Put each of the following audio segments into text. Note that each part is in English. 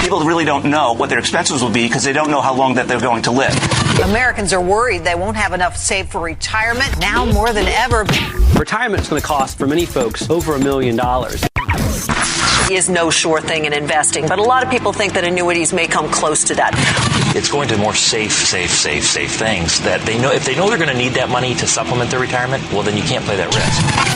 People really don't know what their expenses will be because they don't know how long that they're going to live. Americans are worried they won't have enough saved for retirement now more than ever. Retirement is going to cost, for many folks, over $1 million. Is no sure thing in investing, but a lot of people think that annuities may come close to that. It's going to more safe things that they know. If they know they're going to need that money to supplement their retirement, well, then you can't play that risk.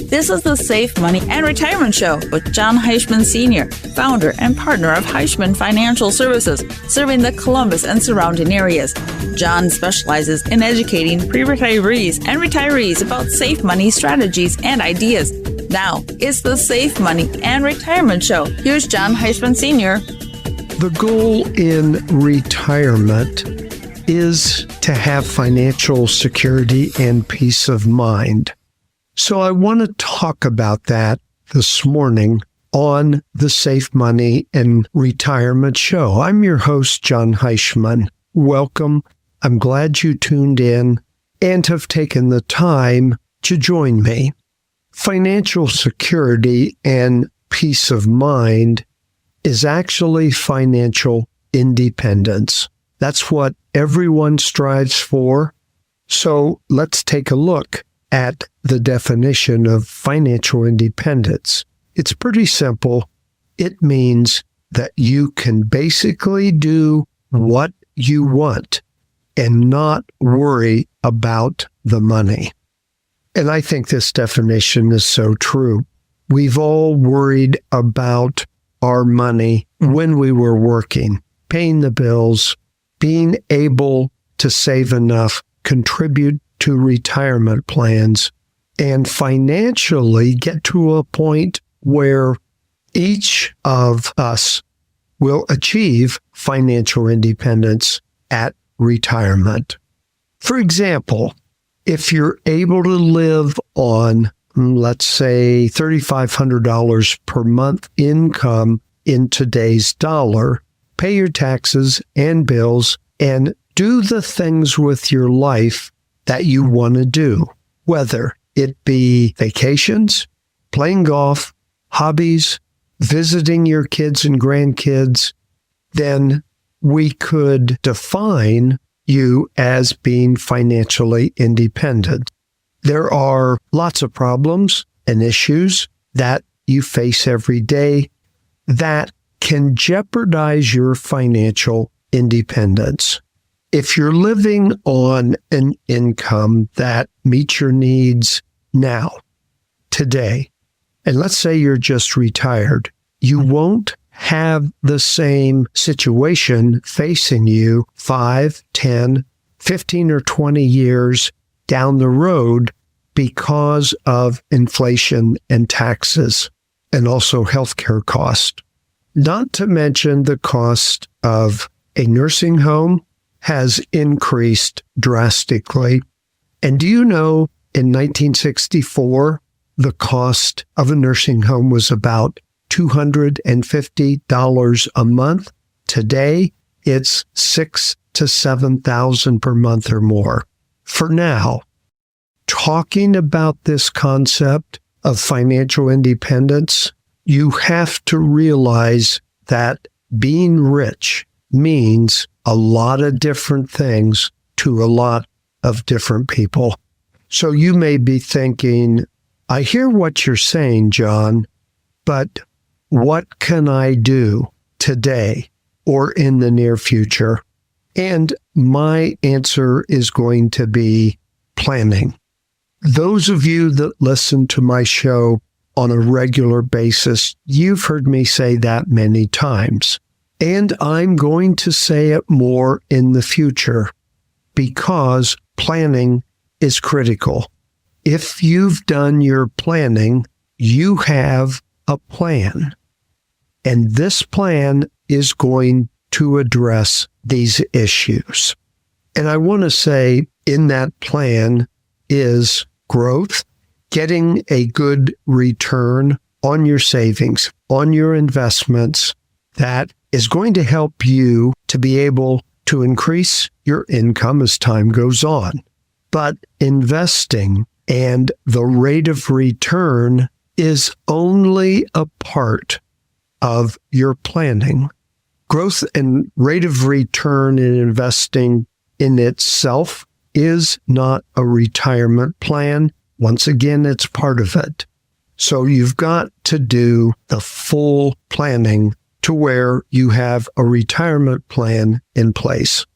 This is the Safe Money and Retirement Show with Jon Heischman Sr., founder and partner of Heischman Financial Services, serving the Columbus and surrounding areas. Jon specializes in educating pre-retirees and retirees about safe money strategies and ideas. Now, it's the Safe Money and Retirement Show. Here's Jon Heischman Sr. The goal in retirement is to have financial security and peace of mind. So I want to talk about that this morning on the Safe Money and Retirement Show. I'm your host, Jon Heischman. Welcome. I'm glad you tuned in and have taken the time to join me. Financial security and peace of mind is actually financial independence. That's what everyone strives for. So let's take a look at the definition of financial independence. It's pretty simple. It means that you can basically do what you want and not worry about the money. And I think this definition is so true. We've all worried about our money when we were working, paying the bills, being able to save enough, contribute to retirement plans, and financially get to a point where each of us will achieve financial independence at retirement. For example, if you're able to live on, let's say, $3,500 per month income in today's dollar, pay your taxes and bills, and do the things with your life that you want to do, whether it be vacations, playing golf, hobbies, visiting your kids and grandkids, then we could define you as being financially independent. There are lots of problems and issues that you face every day that can jeopardize your financial independence. If you're living on an income that meets your needs now, today, and let's say you're just retired, you won't have the same situation facing you 5, 10, 15, or 20 years down the road because of inflation and taxes and also healthcare cost. Not to mention the cost of a nursing home has increased drastically. And do you know, in 1964, the cost of a nursing home was about $250 a month. Today, it's $6,000 to $7,000 per month or more. For now, talking about this concept of financial independence, you have to realize that being rich means a lot of different things to a lot of different people. So you may be thinking, I hear what you're saying, Jon, but what can I do today or in the near future? And my answer is going to be planning. Those of you that listen to my show on a regular basis, you've heard me say that many times. And I'm going to say it more in the future because planning is critical. If you've done your planning, you have a plan. And this plan is going to address these issues. And I want to say in that plan is growth, getting a good return on your savings, on your investments that is going to help you to be able to increase your income as time goes on. But investing and the rate of return is only a part of your planning. Growth and rate of return in investing in itself is not a retirement plan. Once again, it's part of it. So you've got to do the full planning to where you have a retirement plan in place.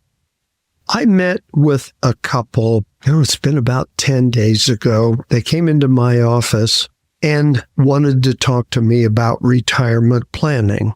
I met with a couple, it's been about 10 days ago. They came into my office and wanted to talk to me about retirement planning.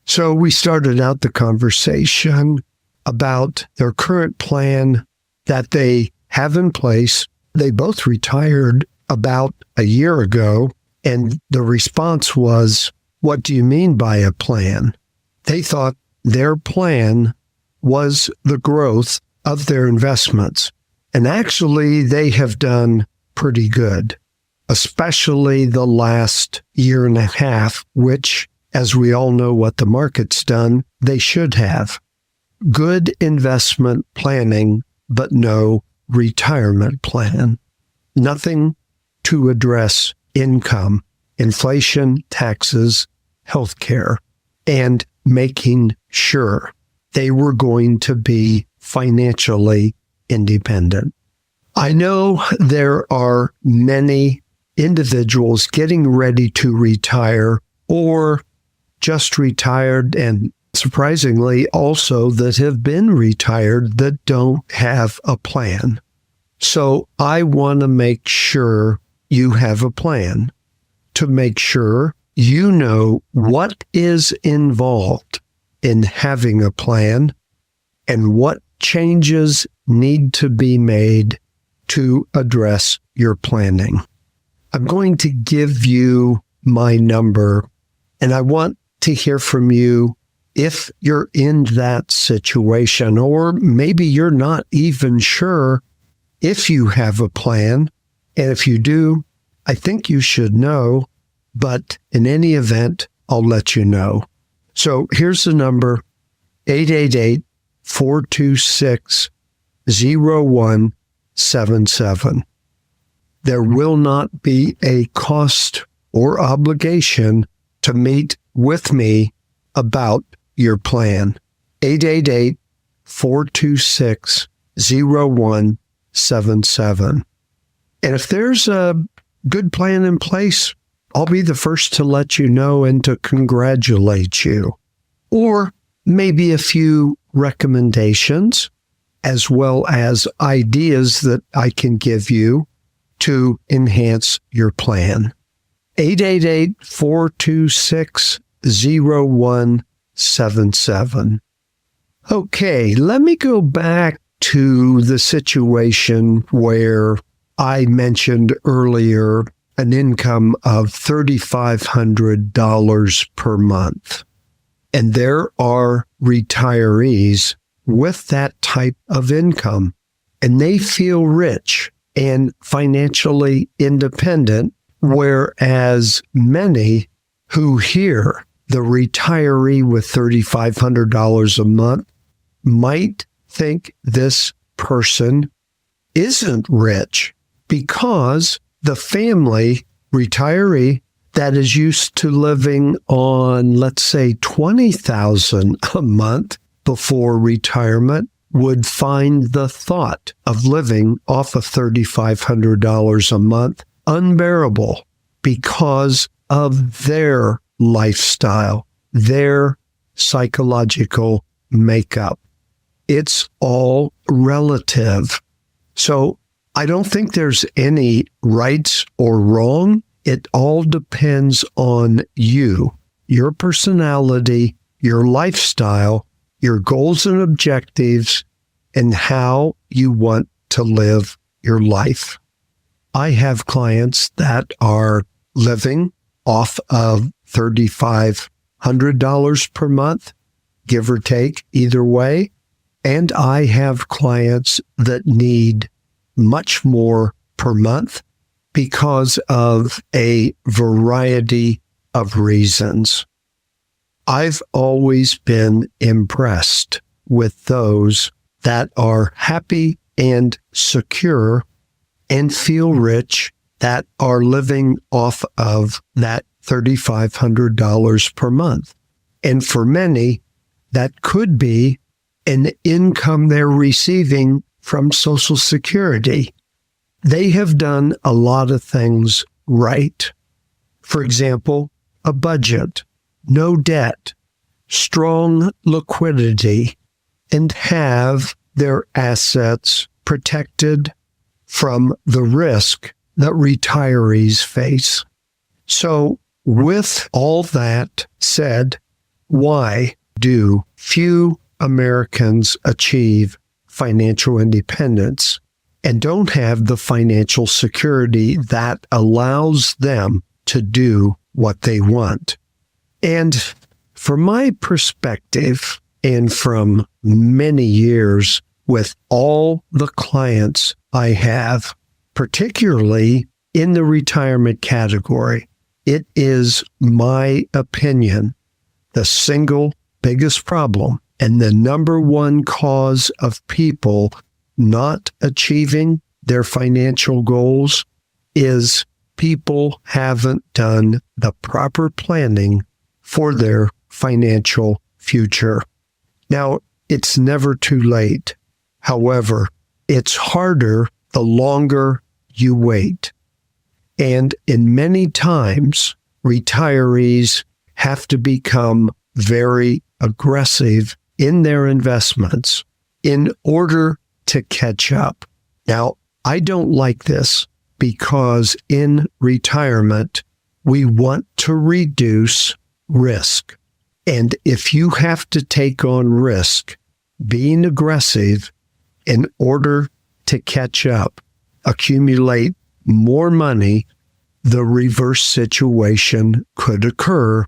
So we started out the conversation about their current plan that they have in place. They both retired about a year ago, and the response was, "What do you mean by a plan?" They thought their plan was the growth of their investments. And actually, they have done pretty good, especially the last year and a half, which, as we all know what the market's done, they should have. Good investment planning, but no retirement plan. Nothing to address income, inflation, taxes, healthcare, and making sure they were going to be financially independent. I know there are many individuals getting ready to retire or just retired, and surprisingly also that have been retired that don't have a plan. So I want to make sure you have a plan, to make sure you know what is involved in having a plan and what changes need to be made to address your planning. I'm going to give you my number, and I want to hear from you if you're in that situation, or maybe you're not even sure if you have a plan. And if you do, I think you should know, but in any event, I'll let you know. So here's the number, 888-426-0177. There will not be a cost or obligation to meet with me about your plan. 888-426-0177. And if there's a good plan in place, I'll be the first to let you know and to congratulate you. Or maybe a few recommendations, as well as ideas that I can give you to enhance your plan. 888-426-0177. Okay, let me go back to the situation where I mentioned earlier an income of $3,500 per month. And there are retirees with that type of income, and they feel rich and financially independent, whereas many who hear the retiree with $3,500 a month might think this person isn't rich because the family retiree that is used to living on, let's say, $20,000 a month before retirement would find the thought of living off of $3,500 a month unbearable because of their lifestyle, their psychological makeup. It's all relative. So I don't think there's any rights or wrong. It all depends on you, your personality, your lifestyle, your goals and objectives, and how you want to live your life. I have clients that are living off of $3,500 per month, give or take, either way. And I have clients that need much more per month because of a variety of reasons. I've always been impressed with those that are happy and secure and feel rich, that are living off of that $3,500 per month. And for many, that could be an income they're receiving from Social Security. They have done a lot of things right. For example, a budget, no debt, strong liquidity, and have their assets protected from the risk that retirees face. So, with all that said, why do few Americans achieve financial independence and don't have the financial security that allows them to do what they want? And from my perspective, and from many years with all the clients I have, particularly in the retirement category, it is my opinion the single biggest problem and the number one cause of people not achieving their financial goals is people haven't done the proper planning for their financial future. Now, it's never too late. However, it's harder the longer you wait. And in many times, retirees have to become very aggressive in their investments in order to catch up. Now, I don't like this because in retirement, we want to reduce risk. And if you have to take on risk, being aggressive in order to catch up, accumulate more money, the reverse situation could occur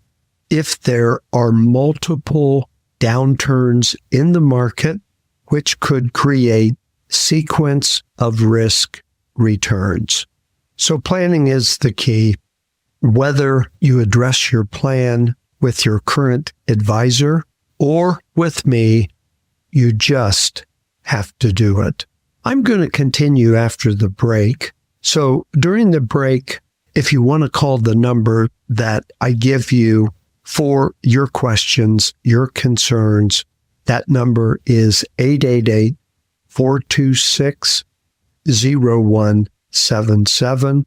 if there are multiple downturns in the market, which could create sequence of risk returns. So planning is the key. Whether you address your plan with your current advisor or with me, you just have to do it. I'm going to continue after the break. So during the break, if you want to call the number that I give you for your questions, your concerns, that number is 888-426-0177,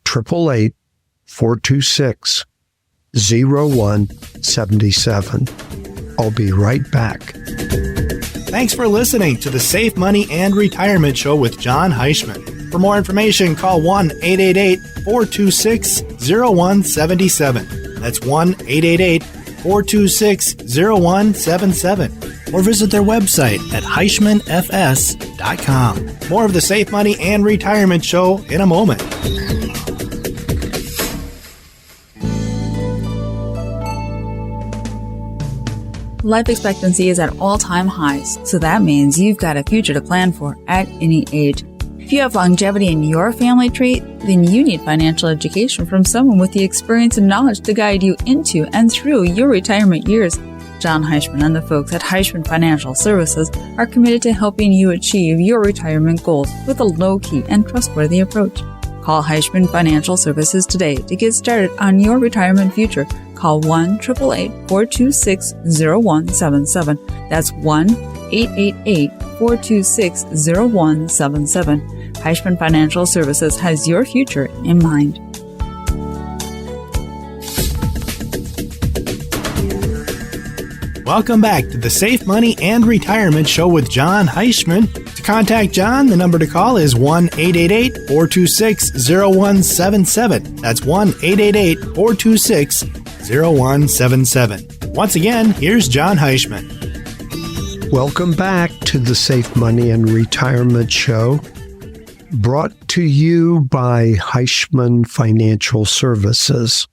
888-426-0177. I'll be right back. Thanks for listening to the Safe Money and Retirement Show with Jon Heischman. For more information, call 1-888-426-0177. That's 1-888-426-0177. Or visit their website at HeischmanFS.com. More of the Safe Money and Retirement Show in a moment. Life expectancy is at all-time highs, so that means you've got a future to plan for at any age. If you have longevity in your family tree, then you need financial education from someone with the experience and knowledge to guide you into and through your retirement years. Jon Heischman and the folks at Heischman Financial Services are committed to helping you achieve your retirement goals with a low-key and trustworthy approach. Call Heischman Financial Services today to get started on your retirement future. Call 1-888-426-0177. That's 1-888-426-0177. Heischman Financial Services has your future in mind. Welcome back to the Safe Money and Retirement Show with Jon Heischman. To contact Jon, the number to call is 1-888-426-0177. That's 1-888-426-0177. Once again, here's Jon Heischman. Welcome back to the Safe Money and Retirement Show, brought to you by Heischman Financial Services.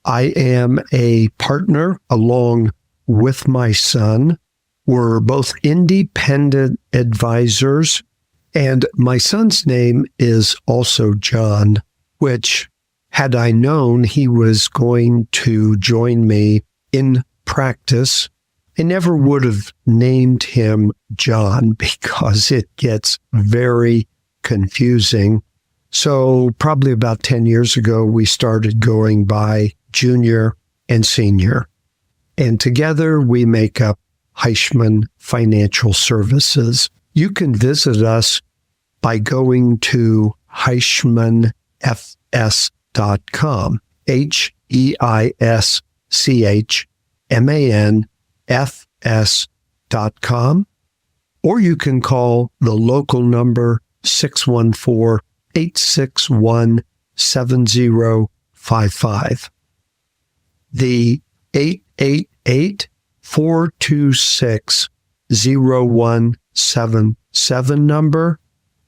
I am a partner along with my son. We're both independent advisors, and my son's name is also John, which, had I known he was going to join me in practice, I never would have named him John because it gets very confusing. So probably about 10 years ago, we started going by junior, and senior. And together we make up Heischman Financial Services. You can visit us by going to HeischmanFS.com, HeischmanFS.com, or you can call the local number 614-861-7055. The 888-426-0177 number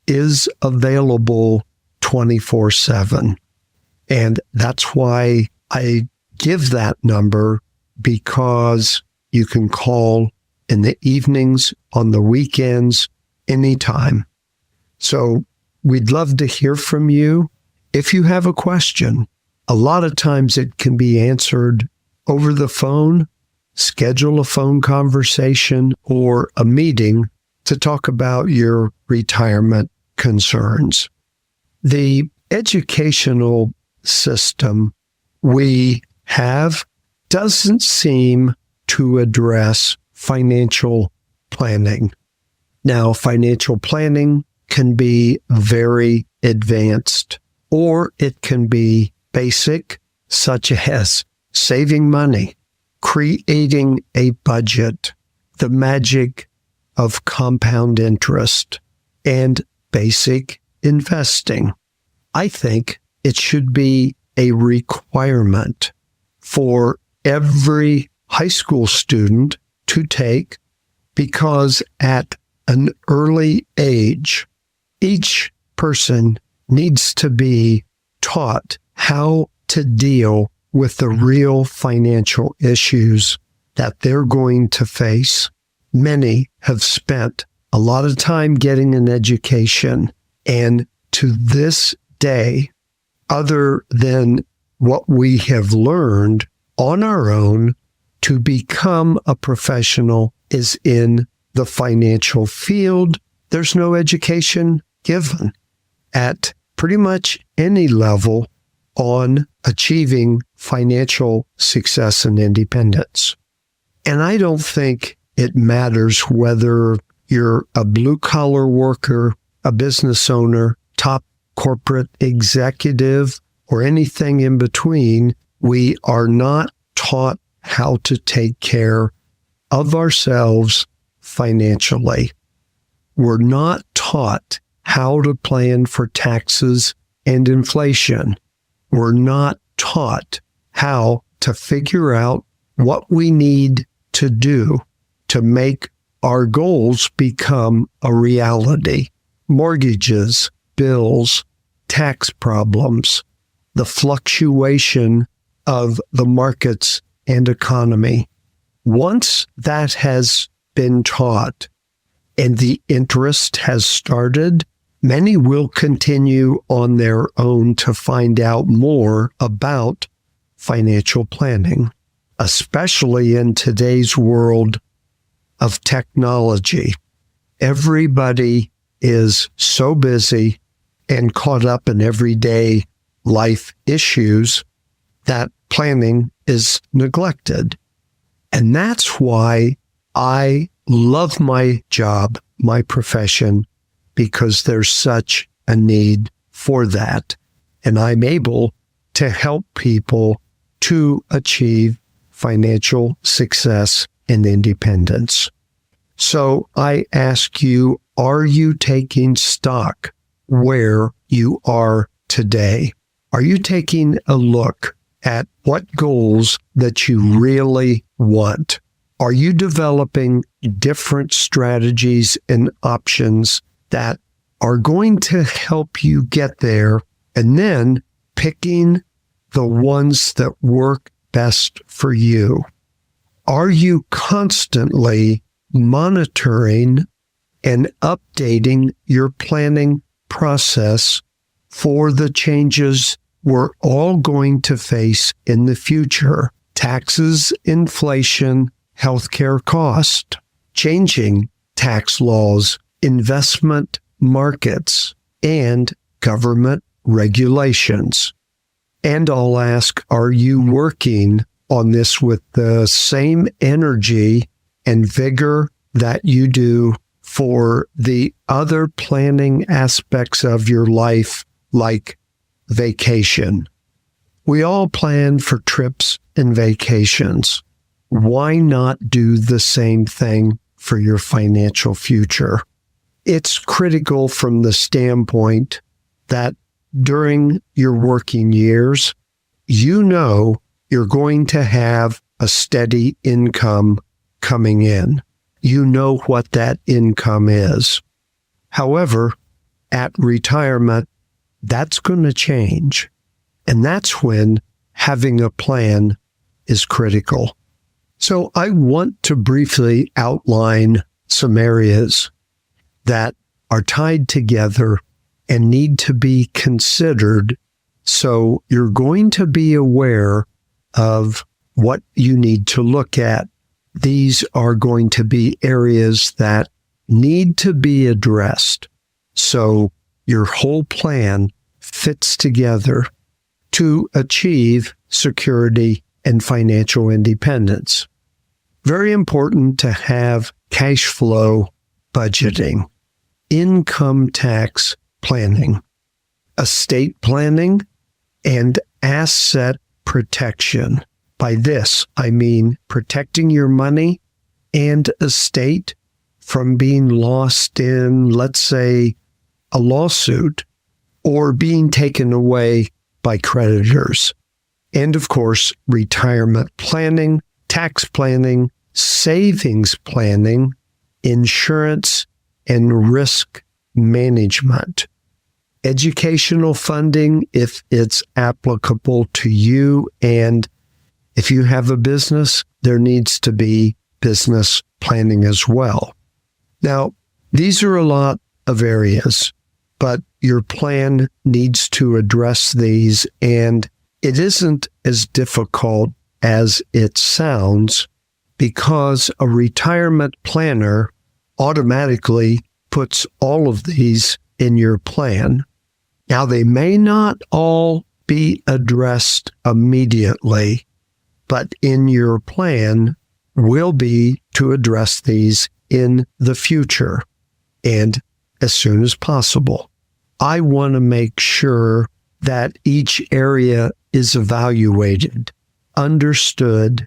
is available 24/7. And that's why I give that number, because you can call in the evenings, on the weekends, anytime. So we'd love to hear from you. If you have a question, a lot of times it can be answered over the phone. Schedule a phone conversation or a meeting to talk about your retirement concerns. The educational system we have doesn't seem to address financial planning. Now, financial planning can be very advanced, or it can be basic, such as saving money, creating a budget, the magic of compound interest, and basic investing. I think it should be a requirement for every high school student to take, because at an early age, each person needs to be taught how to deal with the real financial issues that they're going to face. Many have spent a lot of time getting an education, and to this day, other than what we have learned on our own to become a professional is in the financial field, there's no education given at pretty much any level on achieving financial success and independence. And I don't think it matters whether you're a blue-collar worker, a business owner, top corporate executive, or anything in between. We are not taught how to take care of ourselves financially. We're not taught how to plan for taxes and inflation. We're not taught how to figure out what we need to do to make our goals become a reality. Mortgages, bills, tax problems, the fluctuation of the markets and economy. Once that has been taught and the interest has started, many will continue on their own to find out more about financial planning, especially in today's world of technology. Everybody is so busy and caught up in everyday life issues that planning is neglected. And that's why I love my job, my profession, because there's such a need for that. And I'm able to help people to achieve financial success and independence. So I ask you, are you taking stock where you are today? Are you taking a look at what goals that you really want? Are you developing different strategies and options that are going to help you get there, and then picking the ones that work best for you? Are you constantly monitoring and updating your planning process for the changes we're all going to face in the future? Taxes, inflation, healthcare cost, changing tax laws, investment markets, and government regulations. And I'll ask, are you working on this with the same energy and vigor that you do for the other planning aspects of your life, like vacation? We all plan for trips and vacations. Why not do the same thing for your financial future? It's critical from the standpoint that during your working years, you know you're going to have a steady income coming in. You know what that income is. However, at retirement, that's going to change. And that's when having a plan is critical. So I want to briefly outline some areas that are tied together and need to be considered. So you're going to be aware of what you need to look at. These are going to be areas that need to be addressed. So your whole plan fits together to achieve security and financial independence. Very important to have cash flow budgeting, income tax planning, estate planning, and asset protection. By this, I mean protecting your money and estate from being lost in, let's say, a lawsuit or being taken away by creditors. And of course, retirement planning, tax planning, savings planning, insurance, and risk management. Educational funding, if it's applicable to you, and if you have a business, there needs to be business planning as well. Now, these are a lot of areas, but your plan needs to address these, and it isn't as difficult as it sounds because a retirement planner automatically puts all of these in your plan. Now, they may not all be addressed immediately, but in your plan will be to address these in the future and as soon as possible. I want to make sure that each area is evaluated, understood,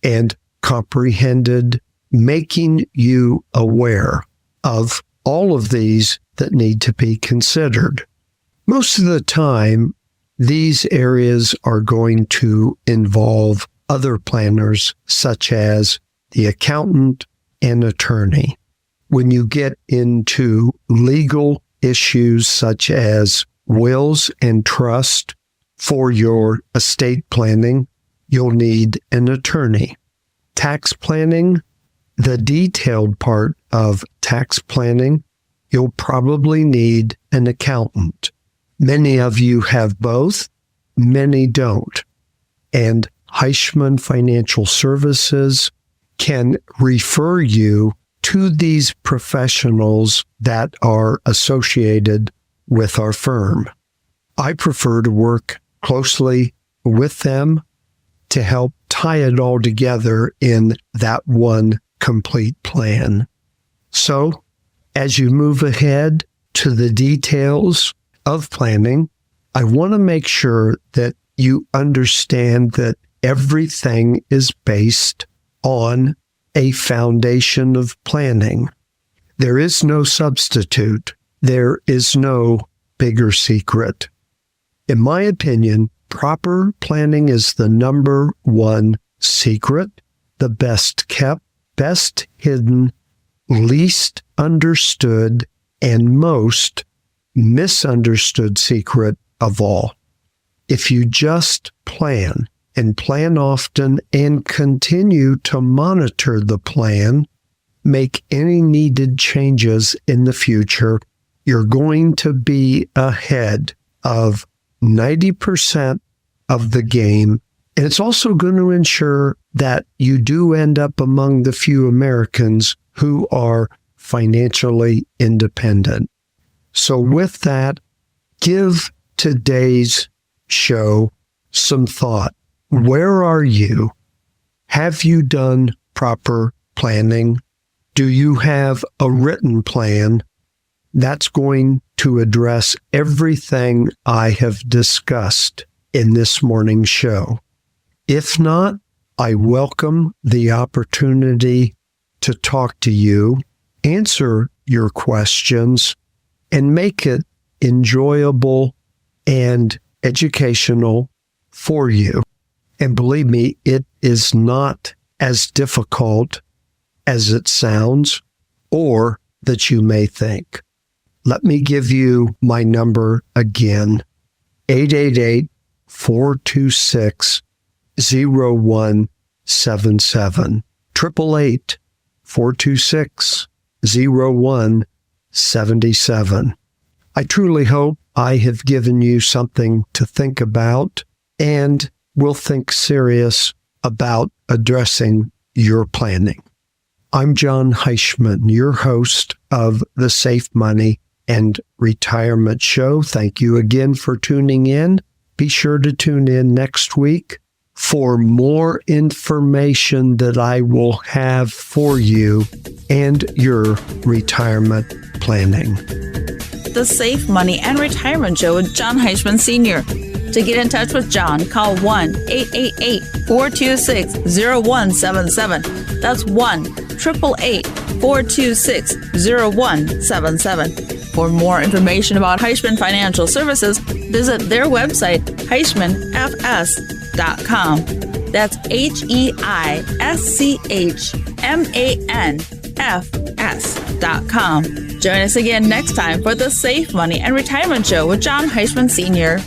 and comprehended, making you aware of all of these that need to be considered. Most of the time, these areas are going to involve other planners, such as the accountant and attorney. When you get into legal issues such as wills and trust for your estate planning, you'll need an attorney. Tax planning, the detailed part of tax planning, you'll probably need an accountant. Many of you have both, many don't. And Heischman Financial Services can refer you to these professionals that are associated with our firm. I prefer to work closely with them to help tie it all together in that one complete plan. So, as you move ahead to the details of planning, I want to make sure that you understand that everything is based on a foundation of planning. There is no substitute. There is no bigger secret. In my opinion, proper planning is the number one secret, the best kept, best hidden, least understood, and most misunderstood secret of all. If you just plan and plan often and continue to monitor the plan, make any needed changes in the future, you're going to be ahead of 90% of the game. And it's also going to ensure that you do end up among the few Americans who are financially independent. So with that, give today's show some thought. Where are you? Have you done proper planning? Do you have a written plan that's going to address everything I have discussed in this morning's show? If not, I welcome the opportunity to talk to you, answer your questions, and make it enjoyable and educational for you. And believe me, it is not as difficult as it sounds or that you may think. Let me give you my number again, 888-426-0177, 888-426-0177. I truly hope I have given you something to think about and will think serious about addressing your planning. I'm Jon Heischman, your host of the Safe Money and Retirement Show. Thank you again for tuning in. Be sure to tune in next week for more information that I will have for you and your retirement planning. The Safe Money and Retirement Show with Jon Heischman Sr. To get in touch with Jon, call 1-888-426-0177. That's 1-888-426-0177. For more information about Heischman Financial Services, visit their website, HeischmanFS.com. That's HeischmanFS.com. Join us again next time for the Safe Money and Retirement Show with Jon Heischman Sr.